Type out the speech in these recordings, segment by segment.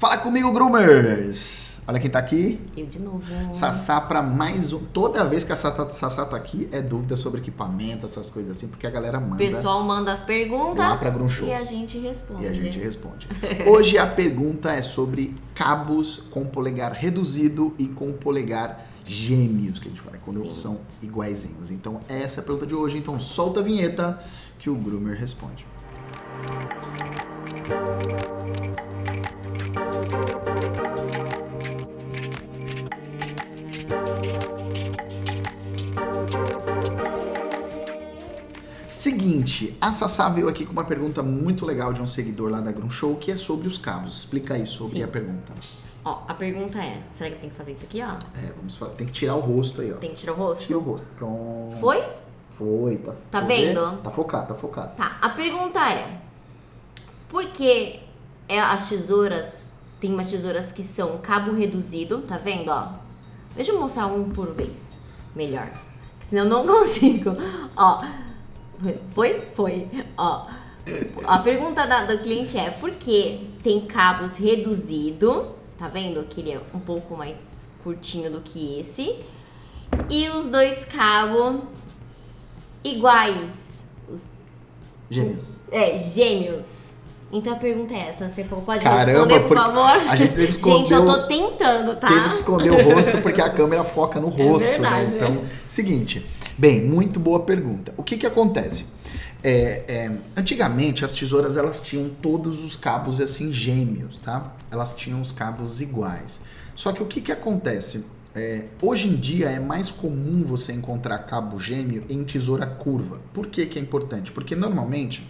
Fala comigo, Groomers! Olha quem tá aqui. Eu de novo. Sassá pra mais um. Toda vez que a Sassá tá aqui, é dúvida sobre equipamento, essas coisas assim, porque a galera manda. O pessoal manda as perguntas lá pra Grum Show. e a gente responde. Hoje a pergunta é sobre cabos com polegar reduzido e com polegar gêmeos, que a gente fala, quando são iguaizinhos. Então, essa é a pergunta de hoje. Então, solta a vinheta que o Groomer responde. Seguinte, a Sassá veio aqui com uma pergunta muito legal de um seguidor lá da Grum Show, que é sobre os cabos. Explica aí sobre a pergunta. Ó, a pergunta é, será que eu tenho que fazer isso aqui, ó? Vamos falar, tem que tirar o rosto aí, ó. Tem que tirar o rosto? Tira o rosto. Pronto. Foi? Foi, Tá vendo? Ver? Tá focado. Tá, a pergunta é, por que as tesouras, tem umas tesouras que são cabo reduzido, tá vendo, ó? Deixa eu mostrar um por vez, melhor, senão eu não consigo, ó. Foi, ó. A pergunta do cliente é, por que tem cabos reduzido, tá vendo que ele é um pouco mais curtinho do que esse, e os dois cabos iguais, Gêmeos. Gêmeos. Então a pergunta é essa, você pode Caramba, responder, por favor? A gente teve que esconder. Gente, eu tô tentando, tá? Teve que esconder o rosto porque a câmera foca no rosto, verdade, né? Então, seguinte. Bem, muito boa pergunta. O que acontece? Antigamente as tesouras elas tinham todos os cabos assim gêmeos, tá? Elas tinham os cabos iguais. Só que o que acontece? Hoje em dia é mais comum você encontrar cabo gêmeo em tesoura curva. Por que é importante? Porque normalmente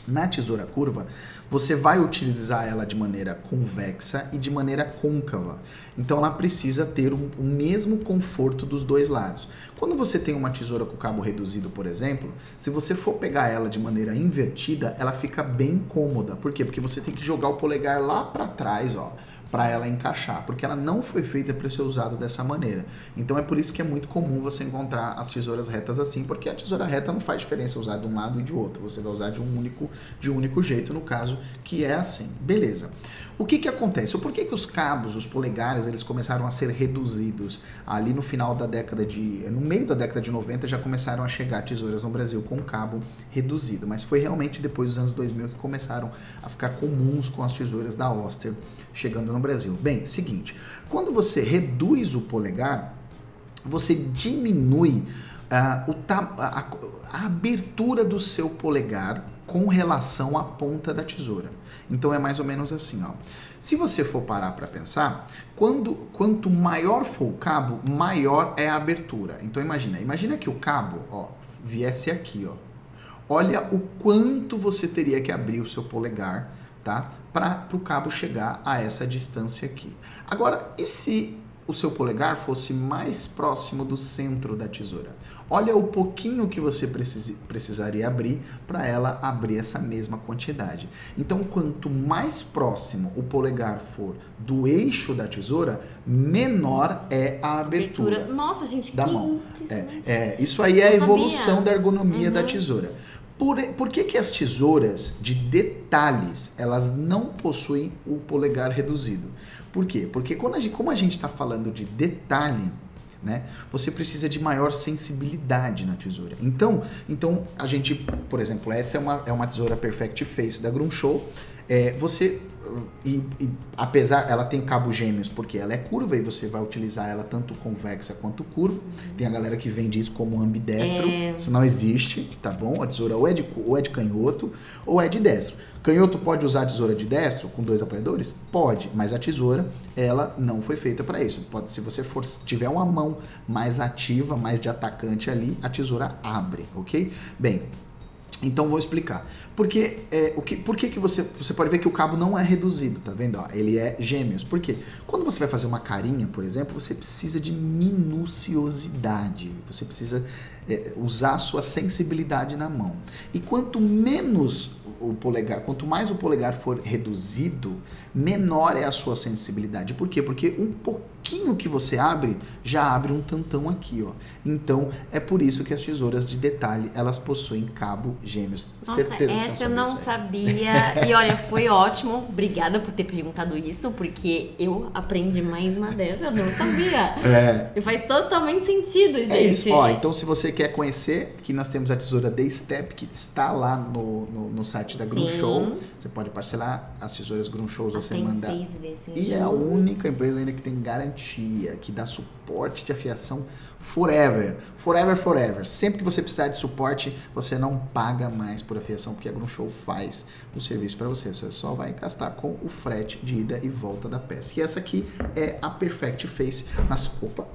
na tesoura curva você vai utilizar ela de maneira convexa e de maneira côncava. Então ela precisa ter o mesmo conforto dos dois lados. Quando você tem uma tesoura com cabo reduzido, por exemplo, se você for pegar ela de maneira invertida, ela fica bem cômoda. Por quê? Porque você tem que jogar o polegar lá para trás, ó, para ela encaixar, porque ela não foi feita para ser usada dessa maneira. Então é por isso que é muito comum você encontrar as tesouras retas assim, porque a tesoura reta não faz diferença usar de um lado e de outro, você vai usar de um único jeito, no caso, que é assim. Beleza. O que acontece? Por que os cabos, os polegares, eles começaram a ser reduzidos? Ali no meio da década de 90 já começaram a chegar tesouras no Brasil com cabo reduzido, mas foi realmente depois dos anos 2000 que começaram a ficar comuns com as tesouras da Oster chegando no Brasil. Bem, seguinte, quando você reduz o polegar, você diminui a abertura do seu polegar com relação à ponta da tesoura. Então é mais ou menos assim, ó. Se você for parar para pensar, quanto maior for o cabo, maior é a abertura. Então imagina que o cabo, ó, viesse aqui, ó. Olha o quanto você teria que abrir o seu polegar, tá? Para o cabo chegar a essa distância aqui. Agora, e se o seu polegar fosse mais próximo do centro da tesoura? Olha o pouquinho que você precisaria abrir para ela abrir essa mesma quantidade. Então, quanto mais próximo o polegar for do eixo da tesoura, menor é a abertura. Nossa, gente, da mão. impressionante. Isso aí é a evolução sabia. da ergonomia da tesoura. Por que as tesouras de detalhes, elas não possuem o polegar reduzido? Por quê? Porque como a gente está falando de detalhe, né, você precisa de maior sensibilidade na tesoura. Então a gente, por exemplo, essa é uma tesoura Perfect Face da Grum Show. Apesar, ela tem cabo gêmeos porque ela é curva e você vai utilizar ela tanto convexa quanto curva. Tem a galera que vende isso como ambidestro. Isso não existe, tá bom? A tesoura ou é de canhoto ou é de destro. Canhoto pode usar a tesoura de destro com dois apoiadores? Pode, mas a tesoura, ela não foi feita para isso. Se você tiver uma mão mais ativa, mais de atacante ali, a tesoura abre, ok? Bem, então vou explicar. Por que você pode ver que o cabo não é reduzido, tá vendo? Ó, ele é gêmeos. Por quê? Quando você vai fazer uma carinha, por exemplo, você precisa de minuciosidade. Você precisa usar a sua sensibilidade na mão. E quanto menos o polegar, quanto mais o polegar for reduzido, menor é a sua sensibilidade. Por quê? Porque um pouquinho que você abre, já abre um tantão aqui, ó. Então, é por isso que as tesouras de detalhe, elas possuem cabo gêmeos. Nossa, Certeza que essa eu não sabia. E olha, foi ótimo. Obrigada por ter perguntado isso, porque eu aprendi mais uma dessa, eu não sabia. E faz totalmente sentido, gente. É isso. Ó, então, se você quer conhecer, que nós temos a tesoura D-Step, que está lá no site da Grunschel. Você pode parcelar as tesouras Grunschel, você manda. 6 vezes sem E é a única empresa ainda que tem garantia, que dá suporte de afiação forever. Forever. Sempre que você precisar de suporte, você não paga mais por afiação, porque a Grunschel faz o serviço para você. Você só vai gastar com o frete de ida e volta da peça. E essa aqui é a Perfect Face.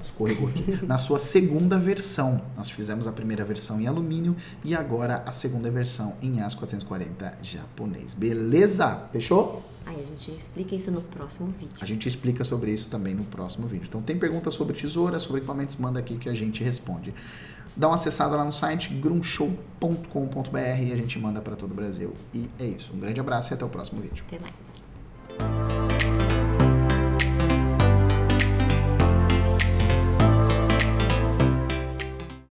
Escorregou aqui. Na sua segunda versão. Nós fizemos a primeira versão em alumínio e agora a segunda versão em aço 440 japonês. Beleza? Fechou? Aí a gente explica isso no próximo vídeo. A gente explica sobre isso também no próximo vídeo. Então tem perguntas sobre tesoura, sobre equipamentos, manda aqui que a gente responde. Dá uma acessada lá no site grunschel.com.br e a gente manda para todo o Brasil. E é isso. Um grande abraço e até o próximo vídeo. Até mais.